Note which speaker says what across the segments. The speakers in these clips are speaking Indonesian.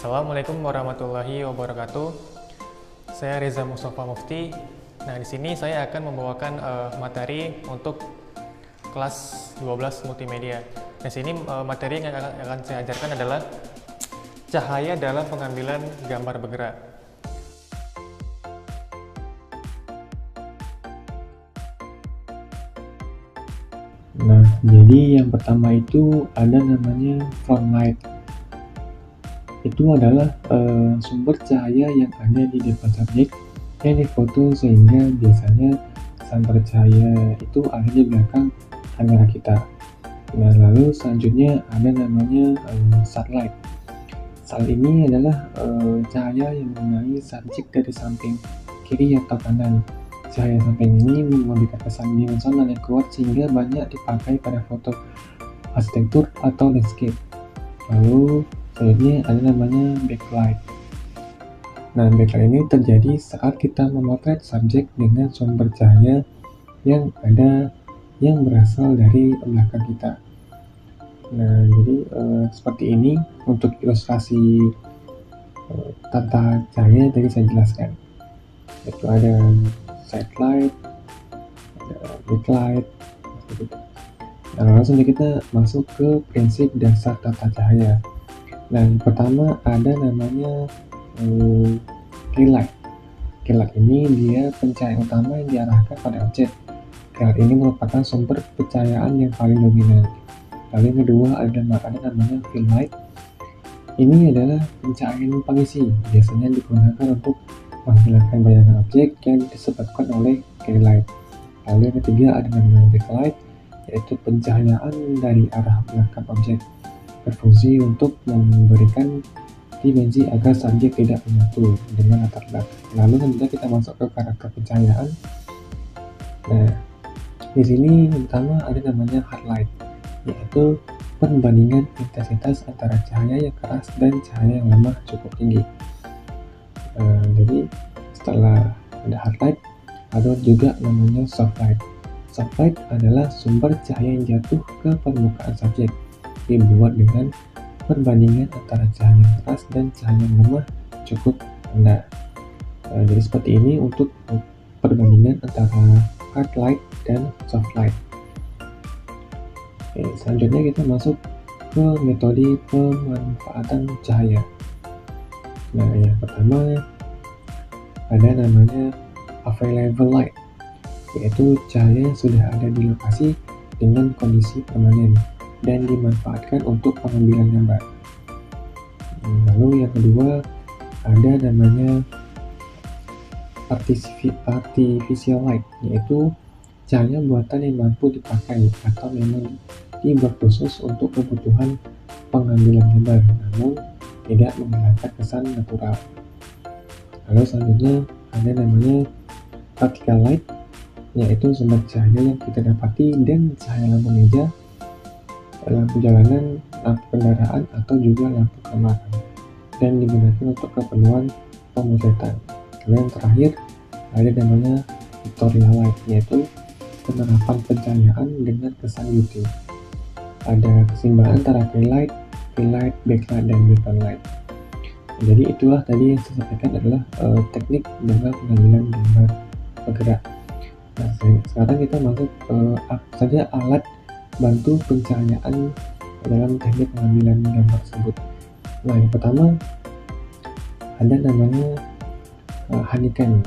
Speaker 1: Assalamualaikum warahmatullahi wabarakatuh. Saya Reza Mustafa Mufti. Nah, di sini saya akan membawakan materi untuk kelas 12 multimedia. Di sini materi yang akan saya ajarkan adalah cahaya dalam pengambilan gambar bergerak.
Speaker 2: Nah, jadi yang pertama itu ada namanya front light. Itu adalah sumber cahaya yang ada di depan subjek yang difoto, sehingga biasanya sumber cahaya itu ada di belakang kamera kita. Nah, lalu selanjutnya ada namanya sunlight. Sunlight ini adalah cahaya yang mengenai subjek dari samping, kiri atau kanan. Cahaya samping ini memberikan kesan dimensional yang kuat sehingga banyak dipakai pada foto arsitektur atau landscape. Lalu selanjutnya ada namanya backlight. Nah, backlight ini terjadi saat kita memotret subjek dengan sumber cahaya yang berasal dari belakang kita. Nah, jadi seperti ini untuk ilustrasi tata cahaya yang tadi saya jelaskan. Itu ada side light, ada backlight. Nah, langsung kita masuk ke prinsip dasar tata cahaya. Nah, yang pertama ada namanya key light. Key light ini dia pencahayaan utama yang diarahkan pada objek. Key light ini merupakan sumber pencahayaan yang paling dominan. Lalu yang kedua ada namanya fill light. Ini adalah pencahayaan pengisi, biasanya digunakan untuk menghilangkan bayangan objek yang disebabkan oleh key light. Lalu yang ketiga ada namanya backlight, yaitu pencahayaan dari arah belakang objek, berfungsi untuk memberikan dimensi agar subjek tidak menyatu dengan latar belakang. Lalu selanjutnya kita masuk ke karakter pencahayaan. Nah, di sini pertama ada namanya hard light, yaitu perbandingan intensitas antara cahaya yang keras dan cahaya yang lemah cukup tinggi. Jadi setelah ada hard light, ada juga namanya soft light. Soft light adalah sumber cahaya yang jatuh ke permukaan subjek, dibuat dengan perbandingan antara cahaya yang keras dan cahaya yang lemah cukup rendah. Jadi seperti ini untuk perbandingan antara hard light dan soft light. Oke, selanjutnya kita masuk ke metode pemanfaatan cahaya. Nah, yang pertama ada namanya available light, yaitu cahaya yang sudah ada di lokasi dengan kondisi permanen dan dimanfaatkan untuk pengambilan gambar. Lalu yang kedua ada namanya artificial light, yaitu cahaya buatan yang mampu dipakai atau memang dibuat khusus untuk kebutuhan pengambilan gambar, namun tidak menghilangkan kesan natural. Lalu selanjutnya ada namanya particle light, yaitu sumber cahaya yang kita dapati dan cahaya lampu meja, lampu jalanan, lampu kendaraan, atau juga lampu kamar, dan digunakan untuk keperluan pemotretan. Lalu yang terakhir ada namanya pictorial light, yaitu penerapan pencahayaan dengan kesan beauty. Ada keseimbangan antara key light, backlight, dan background light. Jadi itulah tadi yang saya sampaikan adalah teknik dalam pengambilan gambar bergerak. Nah, sekarang kita masuk apa saja alat bantu pencahayaan dalam teknik pengambilan gambar tersebut. Nah, yang pertama ada namanya honeycomb.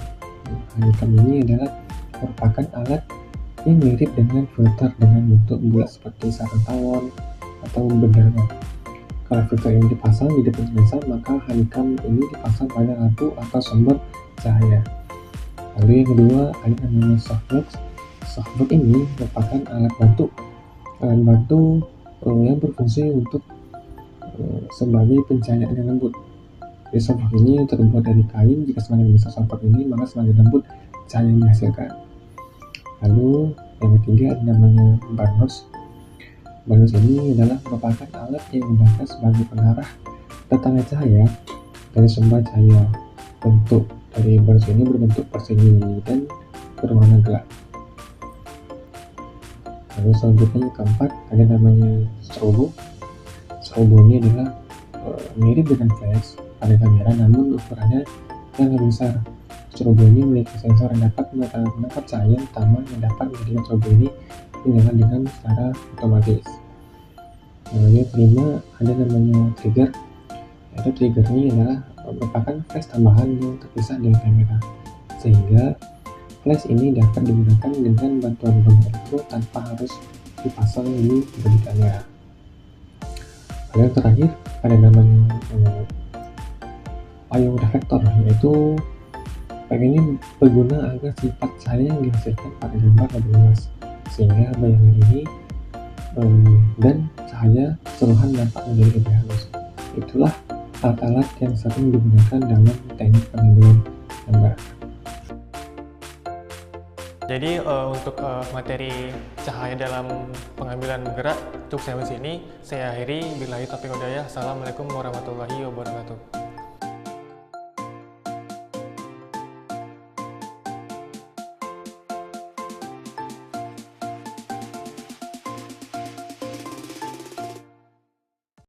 Speaker 2: Honeycomb ini adalah merupakan alat yang mirip dengan filter dengan bentuk bulat seperti sarung tawon atau bendera. Kalau filter ini dipasang di depan lensa, maka honeycomb ini dipasang pada lampu atau sumber cahaya. Lalu yang kedua ada namanya softbox. Softbox ini merupakan alat bantu yang berfungsi untuk sebagai pencahayaan yang lembut. Jadi softbox ini terbuat dari kain. Jika semakin besar softbox ini, maka semakin lembut cahaya yang dihasilkan. Lalu yang ketiga ada namanya burners. Burners ini adalah merupakan alat yang digunakan sebagai pengarah datangnya cahaya dari sumber cahaya. Bentuk dari burners ini berbentuk persegi dan berwarna gelap. Lalu selanjutnya yang keempat ada namanya strobo. Strobo ini adalah mirip dengan flash pada kamera, namun ukurannya yang lebih besar. Strobo ini memiliki sensor yang dapat menangkap cahaya utama yang dapat menjadikan strobo ini menyala dengan secara otomatis. Yang kelima, ada namanya trigger. Yaitu trigger ini adalah merupakan flash tambahan yang terpisah dengan kamera, sehingga flash ini dapat digunakan dengan bantuan bom elektro tanpa harus dipasang di bodi kamera. Yang terakhir, ada namanya payung reflektor, yaitu payung ini berguna agar sifat cahaya yang dihasilkan pada gambar lebih luas, sehingga bayangan ini dan cahaya keseluruhan dapat menjadi lebih halus. Itulah alat-alat yang sering digunakan dalam teknik pengambilan gambar.
Speaker 1: Jadi untuk materi cahaya dalam pengambilan bergerak cukup sampai sini. Saya akhiri. Billahi taufiq wal hidayah. Assalamualaikum warahmatullahi wabarakatuh.